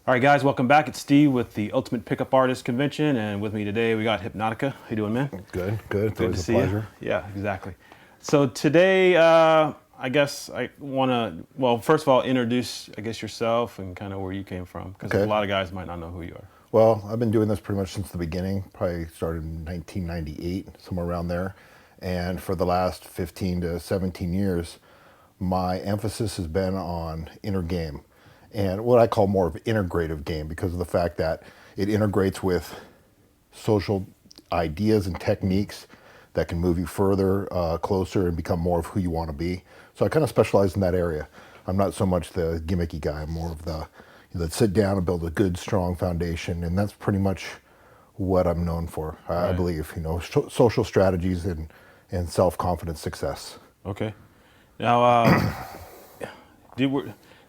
All right, guys, welcome back. It's Steve with the Ultimate Pickup Artist Convention, and with me today we got Hypnotica. How you doing, man? Good, good. It's Good always to a see pleasure. you. Yeah, exactly. So today, I guess I want to, well, first of all, introduce, I guess, yourself and kind of where you came from, because Okay. a lot of guys might not know who you are. Well, I've been doing this pretty much since the beginning. Probably started in 1998, somewhere around there. And for the last 15 to 17 years, my emphasis has been on inner game and what I call more of integrative game because of the fact that it integrates with social ideas and techniques that can move you further, closer, and become more of who you want to be. So I kind of specialize in that area. I'm not so much the gimmicky guy. I'm more of the sit down and build a good, strong foundation, and that's pretty much what I'm known for. I Right. believe, social strategies and self-confidence success. Okay. Now, did we,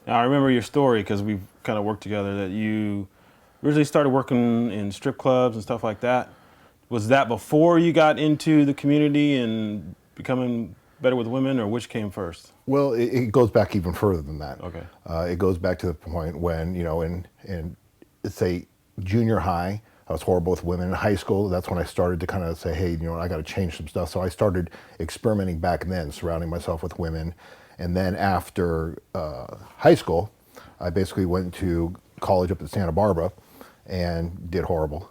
now I remember your story because we've kind of worked together that you originally started working in strip clubs and stuff like that. Was that before you got into the community and becoming better with women, or which came first? Well, it goes back even further than that. Okay. It goes back to the point when, in say junior high, I was horrible with women. In high school, that's when I started to kind of say, hey, I got to change some stuff. So I started experimenting back then, surrounding myself with women. And then after high school, I basically went to college up at Santa Barbara and did horrible.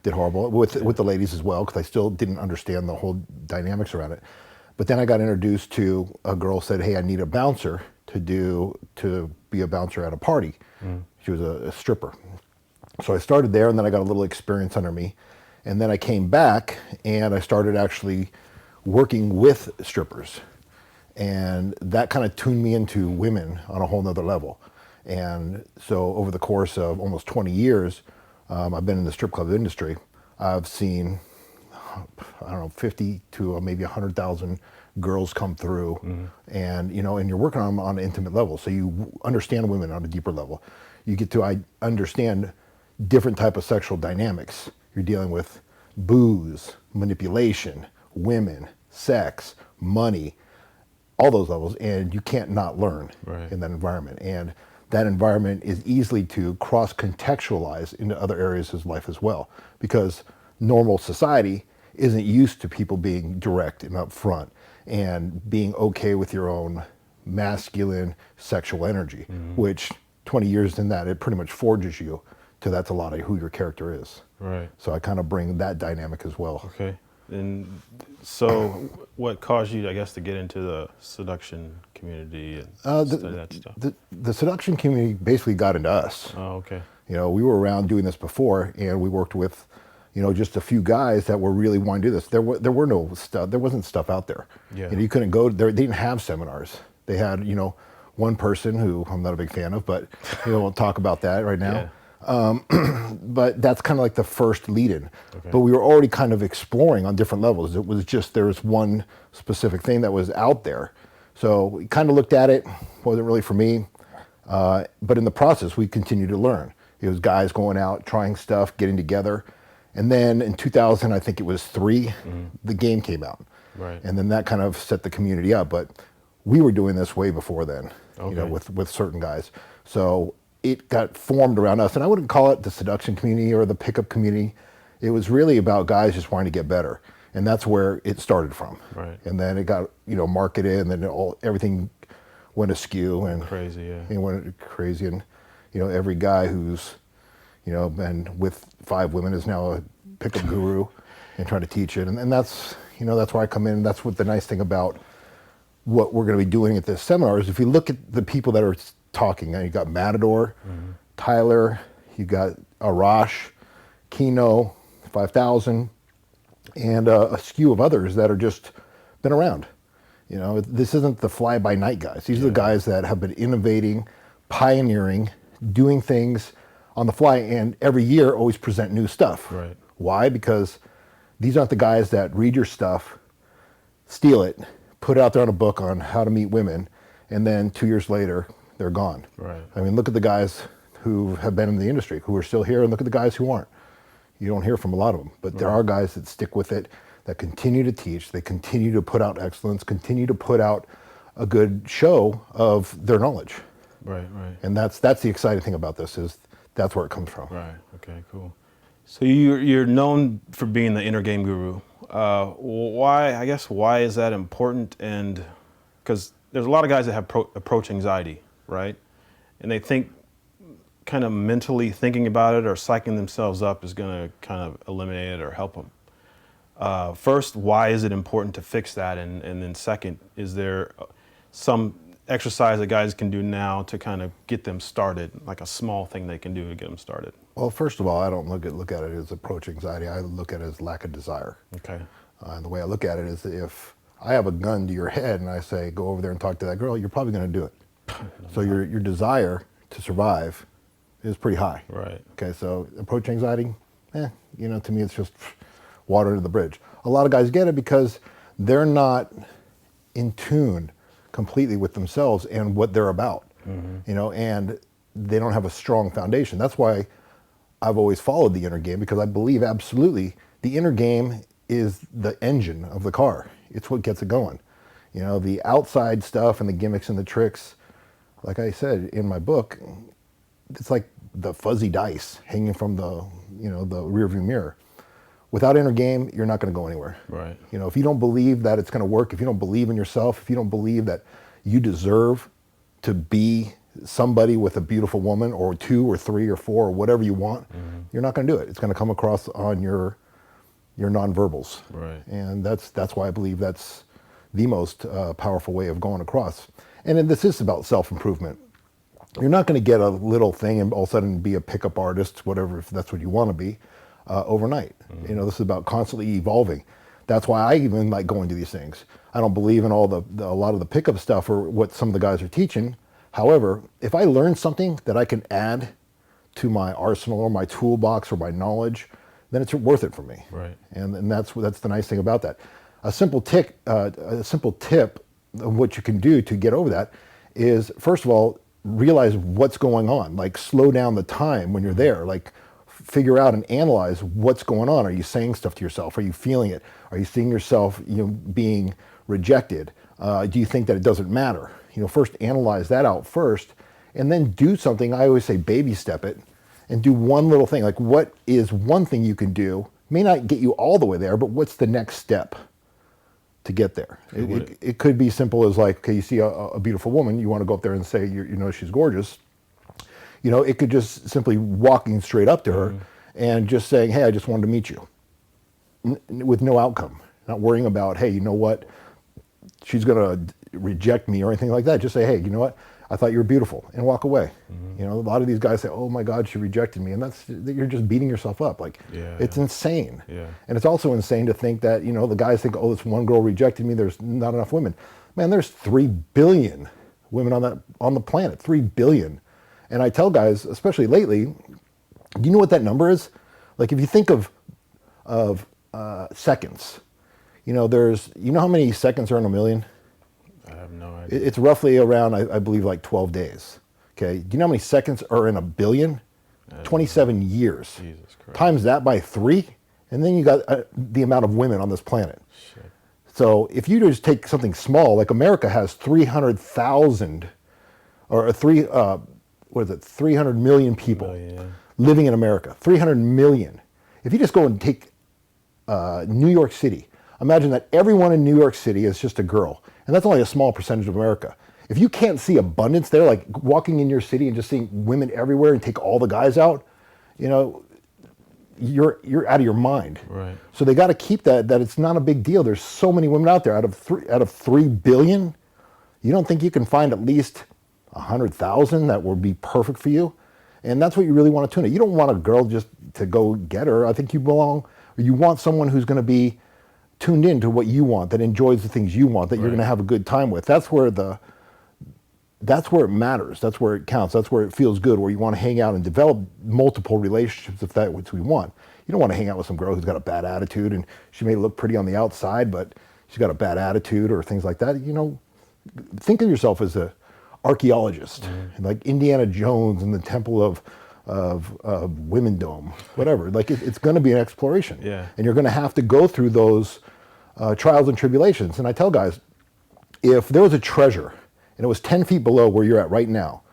Did horrible with the ladies as well, because I still didn't understand the whole dynamics around it. But then I got introduced to a girl said, hey, I need a bouncer to be a bouncer at a party. She was a stripper. So I started there, and then I got a little experience under me. And then I came back, and I started actually working with strippers. And that kind of tuned me into women on a whole nother level. And so over the course of almost 20 years, I've been in the strip club industry. I've seen, I don't know, 50 to maybe 100,000 girls come through, and and you're working on them on an intimate level, so you understand women on a deeper level. You get to understand different type of sexual dynamics. You're dealing with booze, manipulation, women, sex, money, all those levels, and you can't not learn Right. in that environment. And that environment is easily to cross-contextualize into other areas of life as well, because normal society isn't used to people being direct and upfront and being okay with your own masculine sexual energy, which 20 years in that, it pretty much forges you to that's a lot of who your character is. Right. So I kind of bring that dynamic as well. Okay. And so, what caused you, I guess, to get into the seduction community and study that stuff? The seduction community basically got into us. Oh, okay. We were around doing this before, and we worked with, just a few guys that were really wanting to do this. There were no stuff. There wasn't stuff out there. Yeah. You couldn't go there. They didn't have seminars. They had, one person who I'm not a big fan of, but we'll talk about that right now. Yeah. But that's kind of like the first lead-in. Okay. But we were already kind of exploring on different levels. It was just there was one specific thing that was out there. So we kind of looked at it. Wasn't really for me. But in the process, we continued to learn. It was guys going out, trying stuff, getting together. And then in 2000, I think it was 3, the game came out. Right. And then that kind of set the community up. But we were doing this way before then, Okay. with certain guys. So it got formed around us. And I wouldn't call it the seduction community or the pickup community. It was really about guys just wanting to get better. And that's where it started from. Right. And then it got, marketed, and then everything went askew. And Crazy, yeah. it went crazy. And, every guy who's, been with 5 women is now a pickup guru and trying to teach it. And that's, that's where I come in. That's what the nice thing about what we're going to be doing at this seminar is if you look at the people that are talking, you got Matador, Tyler, you got Arash, Kino, 5000, and a skew of others that are just been around. This isn't the fly-by-night guys. These are the guys that have been innovating, pioneering, doing things on the fly, and every year always present new stuff. Right. Why? Because these aren't the guys that read your stuff, steal it, put it out there on a book on how to meet women, and then 2 years later, they're gone. Right. I mean, look at the guys who have been in the industry, who are still here, and look at the guys who aren't. You don't hear from a lot of them, but there are guys that stick with it, that continue to teach, they continue to put out excellence, continue to put out a good show of their knowledge. Right, right. And that's the exciting thing about this is that's where it comes from. Right. Okay. Cool. So you're known for being the inner game guru. Why? I guess why is that important? And because there's a lot of guys that have approach anxiety, right? And they think kind of mentally thinking about it or psyching themselves up is going to kind of eliminate it or help them. First, why is it important to fix that? And then second, is there some exercise that guys can do now to kind of get them started, like a small thing they can do to get them started? Well, first of all, I don't look at it as approach anxiety. I look at it as lack of desire. Okay. And the way I look at it is, if I have a gun to your head and I say, go over there and talk to that girl, you're probably going to do it. So your desire to survive is pretty high. Right. Okay, so approach anxiety, to me it's just water under the bridge. A lot of guys get it because they're not in tune completely with themselves and what they're about, and they don't have a strong foundation. That's why I've always followed the inner game, because I believe absolutely the inner game is the engine of the car. It's what gets it going. The outside stuff and the gimmicks and the tricks, like I said in my book, it's like the fuzzy dice hanging from the rearview mirror. Without inner game, you're not going to go anywhere. Right. If you don't believe that it's going to work, if you don't believe in yourself, if you don't believe that you deserve to be somebody with a beautiful woman, or 2 or 3 or 4 or whatever you want, you're not going to do it. It's going to come across on your nonverbals. Right. And that's why I believe that's the most powerful way of going across. And then this is about self-improvement. You're not going to get a little thing and all of a sudden be a pickup artist, whatever, if that's what you want to be, overnight. This is about constantly evolving. That's why I even like going to these things. I don't believe in a lot of the pickup stuff or what some of the guys are teaching. However, if I learn something that I can add to my arsenal or my toolbox or my knowledge, then it's worth it for me. Right. And that's the nice thing about that. A simple tip of what you can do to get over that is, first of all, realize what's going on. Like, slow down the time when you're there. Like, figure out and analyze what's going on. Are you saying stuff to yourself? Are you feeling it? Are you seeing yourself being rejected? Do you think that it doesn't matter? First analyze that out first, and then do something. I always say baby step it, and do one little thing. Like, what is one thing you can do? May not get you all the way there, but what's the next step to get there? It could be simple as, like, okay, you see a beautiful woman, you want to go up there and say, she's gorgeous. It could just simply walking straight up to her and just saying, hey, I just wanted to meet you, with no outcome. Not worrying about, hey, you know what, she's going to reject me or anything like that. Just say, hey, you know what, I thought you were beautiful, and walk away. A lot of these guys say, oh my God, she rejected me. And you're just beating yourself up. Like, it's insane. Yeah. And it's also insane to think that, the guys think, oh, this one girl rejected me, there's not enough women. Man, there's 3 billion women on the planet, 3 billion. And I tell guys, especially lately, do you know what that number is? Like, if you think of seconds, there's, how many seconds are in a million? I have no idea. It's roughly around, I believe, like 12 days. Okay. Do you know how many seconds are in a billion? 27 years. Jesus Christ. Times that by 3, and then you got the amount of women on this planet. Shit. So if you just take something small, like America has 300,000, or 300 million people living in America. 300 million. If you just go and take New York City, imagine that everyone in New York City is just a girl. And that's only a small percentage of America. If you can't see abundance there, like walking in your city and just seeing women everywhere and take all the guys out, you're out of your mind. Right. So they got to keep that it's not a big deal. There's so many women out there. Out of 3 billion, you don't think you can find at least 100,000 that would be perfect for you? And that's what you really want to tune in. You don't want a girl just to go get her. I think you want someone who's going to be tuned in to what you want, that enjoys the things you want, that you're going to have a good time with. That's where it matters. That's where it counts. That's where it feels good, where you want to hang out and develop multiple relationships, if that's what we want. You don't want to hang out with some girl who's got a bad attitude, and she may look pretty on the outside, but she's got a bad attitude or things like that. Think of yourself as a archaeologist, like Indiana Jones in the Temple of Women Dome, whatever. Like, it's going to be an exploration, and you're going to have to go through those trials and tribulations. And I tell guys, if there was a treasure and it was 10 feet below where you're at right now,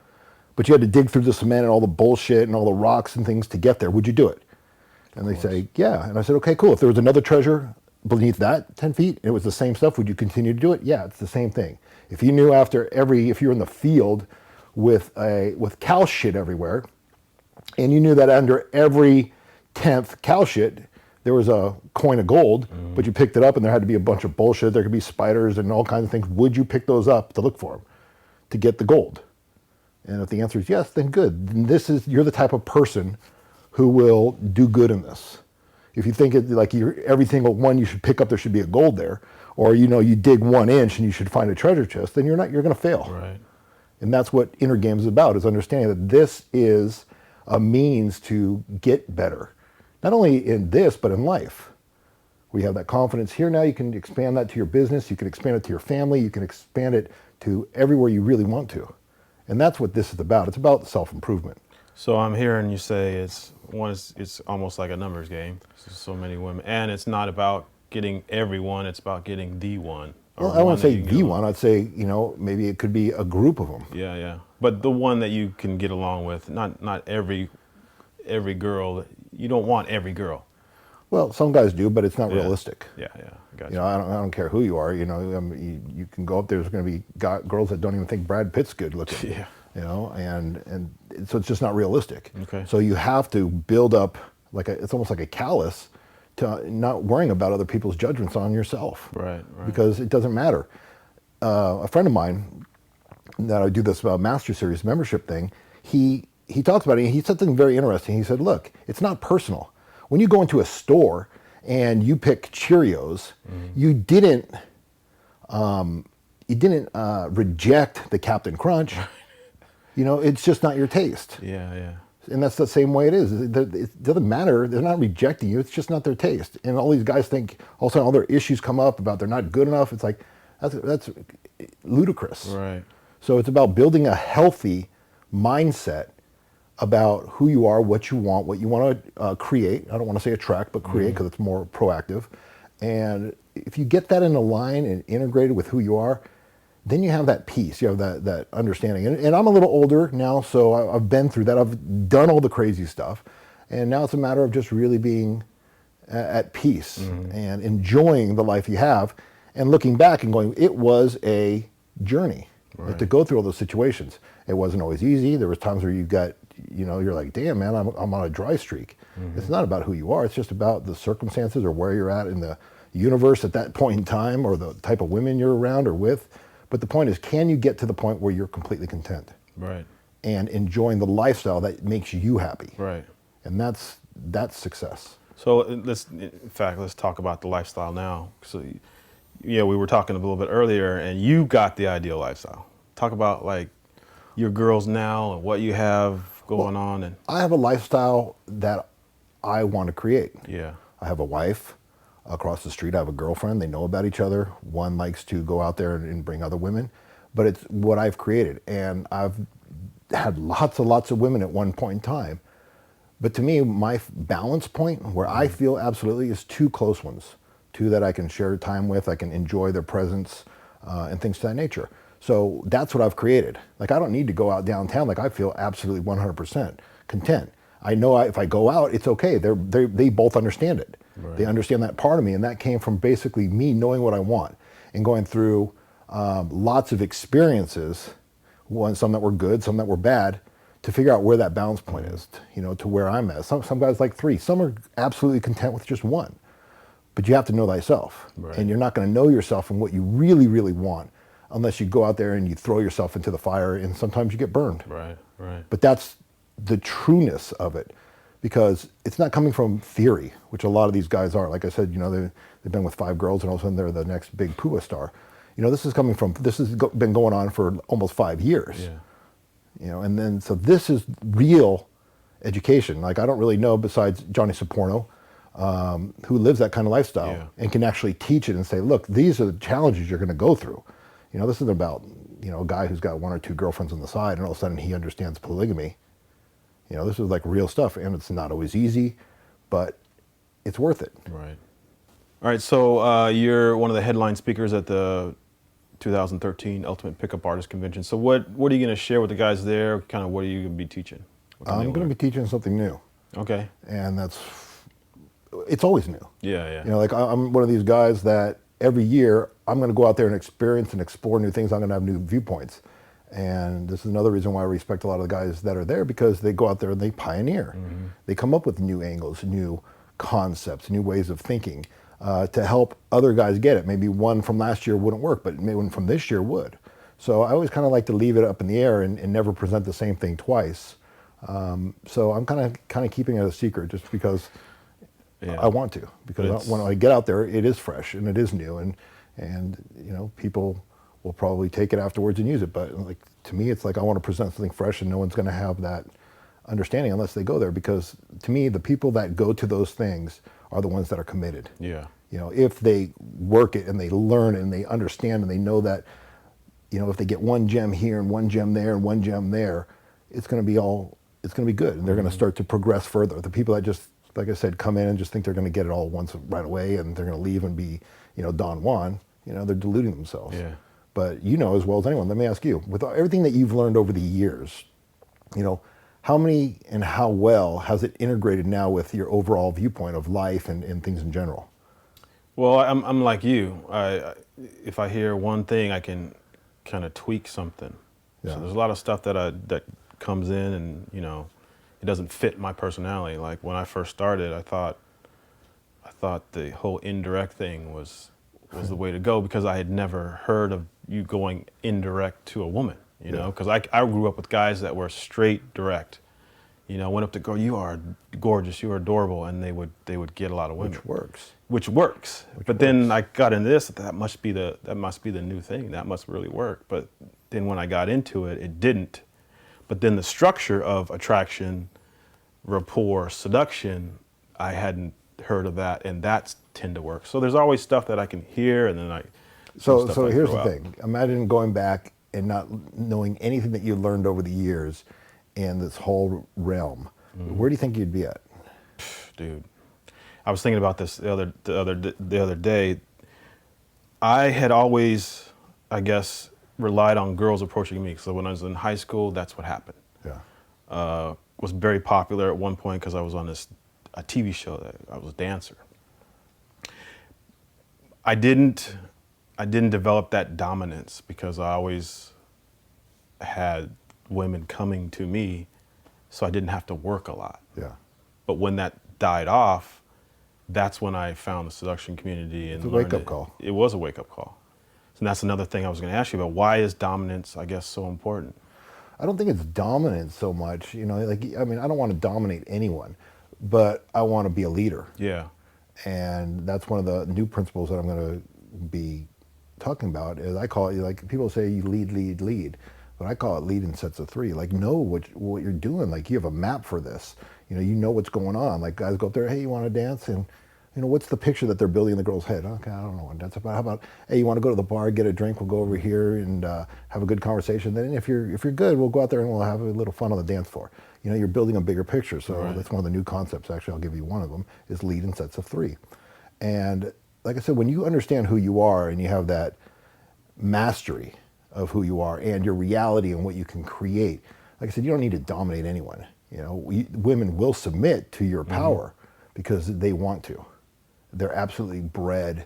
but you had to dig through the cement and all the bullshit and all the rocks and things to get there. Would you do it? And they say, yeah. And I said, okay, cool. If there was another treasure beneath that 10 feet, and it was the same stuff, would you continue to do it? Yeah, it's the same thing. If you knew if you were in the field with cow shit everywhere, and you knew that under every 10th cow shit, there was a coin of gold, but you picked it up and there had to be a bunch of bullshit. There could be spiders and all kinds of things. Would you pick those up to look for them, to get the gold? And if the answer is yes, then good. Then you're the type of person who will do good in this. If you think it like every single one you should pick up, there should be a gold there, or you dig 1 inch and you should find a treasure chest, then you're going to fail. Right. And that's what inner games is about, is understanding that this is a means to get better. Not only in this, but in life. We have that confidence here now, you can expand that to your business, you can expand it to your family, you can expand it to everywhere you really want to. And that's what this is about. It's about self-improvement. So I'm hearing you say it's almost like a numbers game. So many women, and it's not about getting everyone, it's about getting the one. Well, I wouldn't say the one. I'd say, maybe it could be a group of them. Yeah, yeah. But the one that you can get along with, not every girl. You don't want every girl. Well, some guys do, but it's not realistic. Yeah, yeah. Gotcha. I don't care who you are. You can go up there. There's going to be girls that don't even think Brad Pitt's good looking. Yeah. And so it's just not realistic. Okay. So you have to build up it's almost like a callus to not worrying about other people's judgments on yourself. Right. Because it doesn't matter. A friend of mine that I do this Master Series membership thing, he talks about it, and he said something very interesting. He said, look, it's not personal. When you go into a store and you pick Cheerios, you didn't reject the Captain Crunch. It's just not your taste. Yeah, yeah. And that's the same way it is. It doesn't matter. They're not rejecting you. It's just not their taste. And all these guys think all of a sudden all their issues come up about they're not good enough. It's like, that's ludicrous. Right. So it's about building a healthy mindset about who you are, what you want to create. I don't want to say attract, but create, because it's more proactive. And if you get that in a line and integrated with who you are, then you have that peace, you have that understanding. And I'm a little older now, so I've been through that. I've done all the crazy stuff. And now it's a matter of just really being at peace and enjoying the life you have, and looking back and going, it was a journey to go through all those situations. It wasn't always easy. There was times where you got, you're like, damn, man, I'm on a dry streak. It's not about who you are. It's just about the circumstances or where you're at in the universe at that point in time, or the type of women you're around or with. But the point is, can you get to the point where you're completely content? Right. And enjoying the lifestyle that makes you happy. Right. And that's success. So let's talk about the lifestyle now. So, we were talking a little bit earlier, and you got the ideal lifestyle. Talk about like your girls now and what you have going on. And I have a lifestyle that I want to create. Yeah. I have a wife across the street. I have a girlfriend. They know about each other. One likes to go out there and bring other women, but it's what I've created. And I've had lots of women at one point in time. But to me, my balance point where I feel absolutely is 2 close ones. 2 that I can share time with, I can enjoy their presence, and things to that nature. So that's what I've created. Like, I don't need to go out downtown. Like, I feel absolutely 100% content. I know if I go out, it's okay. They both understand it. Right. They understand that part of me, and that came from basically me knowing what I want and going through lots of experiences, some that were good, some that were bad, to figure out where that balance point is, to where I'm at. Some guys like 3. Some are absolutely content with just 1. But you have to know thyself. Right. And you're not going to know yourself and what you really, really want unless you go out there and you throw yourself into the fire, and sometimes you get burned. Right, right. But that's the trueness of it, because it's not coming from theory, which a lot of these guys are. Like I said, they've been with 5 girls, and all of a sudden they're the next big Pua star. This has been going on for almost 5 years. Yeah. And then, so this is real education. Like, I don't really know, besides Johnny Saporno, who lives that kind of lifestyle and can actually teach it and say, look, these are the challenges you're going to go through. This isn't about, a guy who's got 1 or 2 girlfriends on the side and all of a sudden he understands polygamy. This is like real stuff, and it's not always easy, but it's worth it. Right. All right, so you're one of the headline speakers at the 2013 Ultimate Pickup Artist Convention. So what are you going to share with the guys there? Kind of what are you going to be teaching? I'm going to be teaching something new. Okay. And it's always new. Yeah. You know, like I'm one of these guys that every year I'm going to go out there and experience and explore new things. I'm going to have new viewpoints. And this is another reason why I respect a lot of the guys that are there, because they go out there and they pioneer. Mm-hmm. They come up with new angles, new concepts, new ways of thinking to help other guys get it. Maybe one from last year wouldn't work, but maybe one from this year would. So I always kind of like to leave it up in the air and never present the same thing twice. So I'm kind of keeping it a secret just because I want to. Because when I get out there, it is fresh and it is new, and you know, people will probably take it afterwards and use it. But like, to me, it's like I want to present something fresh, and no one's going to have that understanding unless they go there. Because to me, the people that go to those things are the ones that are committed. Yeah. You know, if they work it and they learn and they understand and they know that, you know, if they get one gem here and one gem there and one gem there, it's going to be good, and they're going to start to progress further. The people that just, like I said, come in and just think they're going to get it all once right away and they're going to leave and be, you know, Don Juan, you know, they're deluding themselves. Yeah. But you know as well as anyone, let me ask you, with everything that you've learned over the years, you know, how many and how well has it integrated now with your overall viewpoint of life and things in general? Well, I'm like you. If I hear one thing, I can kind of tweak something. Yeah. So there's a lot of stuff that comes in, and you know, it doesn't fit my personality. Like when I first started, I thought the whole indirect thing was the way to go, because I had never heard of you going indirect to a woman. You know, because I grew up with guys that were straight direct. You know, went up to girl, you are gorgeous, you are adorable, and they would get a lot of women. Which works. But then I got into this. That must be the new thing. That must really work. But then when I got into it, it didn't. But then the structure of attraction, rapport, seduction, I hadn't heard of that, and that's tend to work. So there's always stuff that I can hear, and then So here's the thing. Imagine going back and not knowing anything that you learned over the years in this whole realm. Mm-hmm. Where do you think you'd be at? Dude, I was thinking about this the other day. I had always, I guess, relied on girls approaching me. So when I was in high school, that's what happened. Yeah. Was very popular at one point because I was on a TV show that I was a dancer. I didn't develop that dominance because I always had women coming to me, so I didn't have to work a lot. Yeah. But when that died off, that's when I found the seduction community. And it's a wake-up call. It was a wake-up call. And that's another thing I was going to ask you about. Why is dominance, I guess, so important? I don't think it's dominance so much. You know, like, I mean, I don't want to dominate anyone, but I want to be a leader. Yeah. And that's one of the new principles that I'm going to be talking about. Is I call it, like, people say you lead, but I call it lead in sets of three. Like, know what you're doing. Like, you have a map for this. You know what's going on. Like, guys go up there, hey, you want to dance? And you know, what's the picture that they're building in the girl's head? Okay, I don't know what that's about. How about, hey, you want to go to the bar, get a drink? We'll go over here and have a good conversation. Then if you're good, we'll go out there and we'll have a little fun on the dance floor. You know, you're building a bigger picture. So That's one of the new concepts. Actually, I'll give you one of them, is lead in sets of three. And like I said, when you understand who you are and you have that mastery of who you are and your reality and what you can create, like I said, you don't need to dominate anyone. You know, women will submit to your power because they want to. They're absolutely bred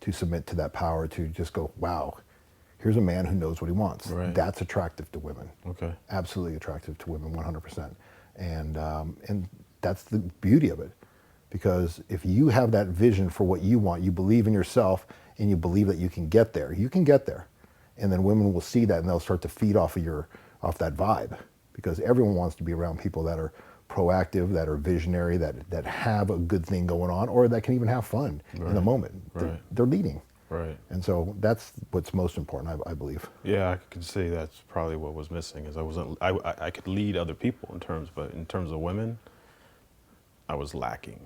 to submit to that power, to just go, wow, here's a man who knows what he wants. Right. That's attractive to women. Okay. Absolutely attractive to women, 100%. And that's the beauty of it. Because if you have that vision for what you want, you believe in yourself, and you believe that you can get there, And then women will see that, and they'll start to feed off that vibe. Because everyone wants to be around people that are proactive, that are visionary, that have a good thing going on, or that can even have fun in the moment. They're leading. Right. And so that's what's most important, I believe. Yeah, I can see that's probably what was missing. Is I could lead other people but in terms of women, I was lacking.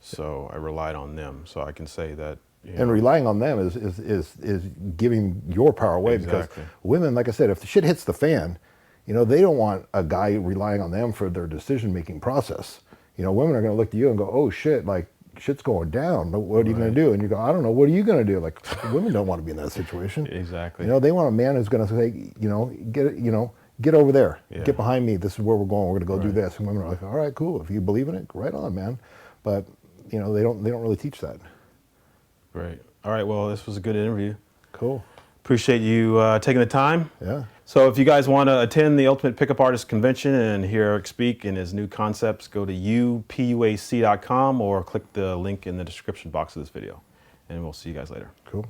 So I relied on them. So I can say that. And relying on them is giving your power away. Exactly. Because women, like I said, if the shit hits the fan, you know, they don't want a guy relying on them for their decision-making process. You know, women are going to look to you and go, oh shit, like, shit's going down. But what are you going Right. to do? And you go, I don't know. What are you going to do? Like, women don't want to be in that situation. Exactly. You know, they want a man who's going to say, get over there, Yeah. get behind me. This is where we're going. We're going to go do Right. this. And women are like, all right, cool. If you believe in it, right on, man. But they don't really teach that. Great. All right. Well, this was a good interview. Cool. Appreciate you taking the time. Yeah. So if you guys want to attend the Ultimate Pickup Artist Convention and hear Eric speak and his new concepts, go to upuac.com or click the link in the description box of this video. And we'll see you guys later. Cool.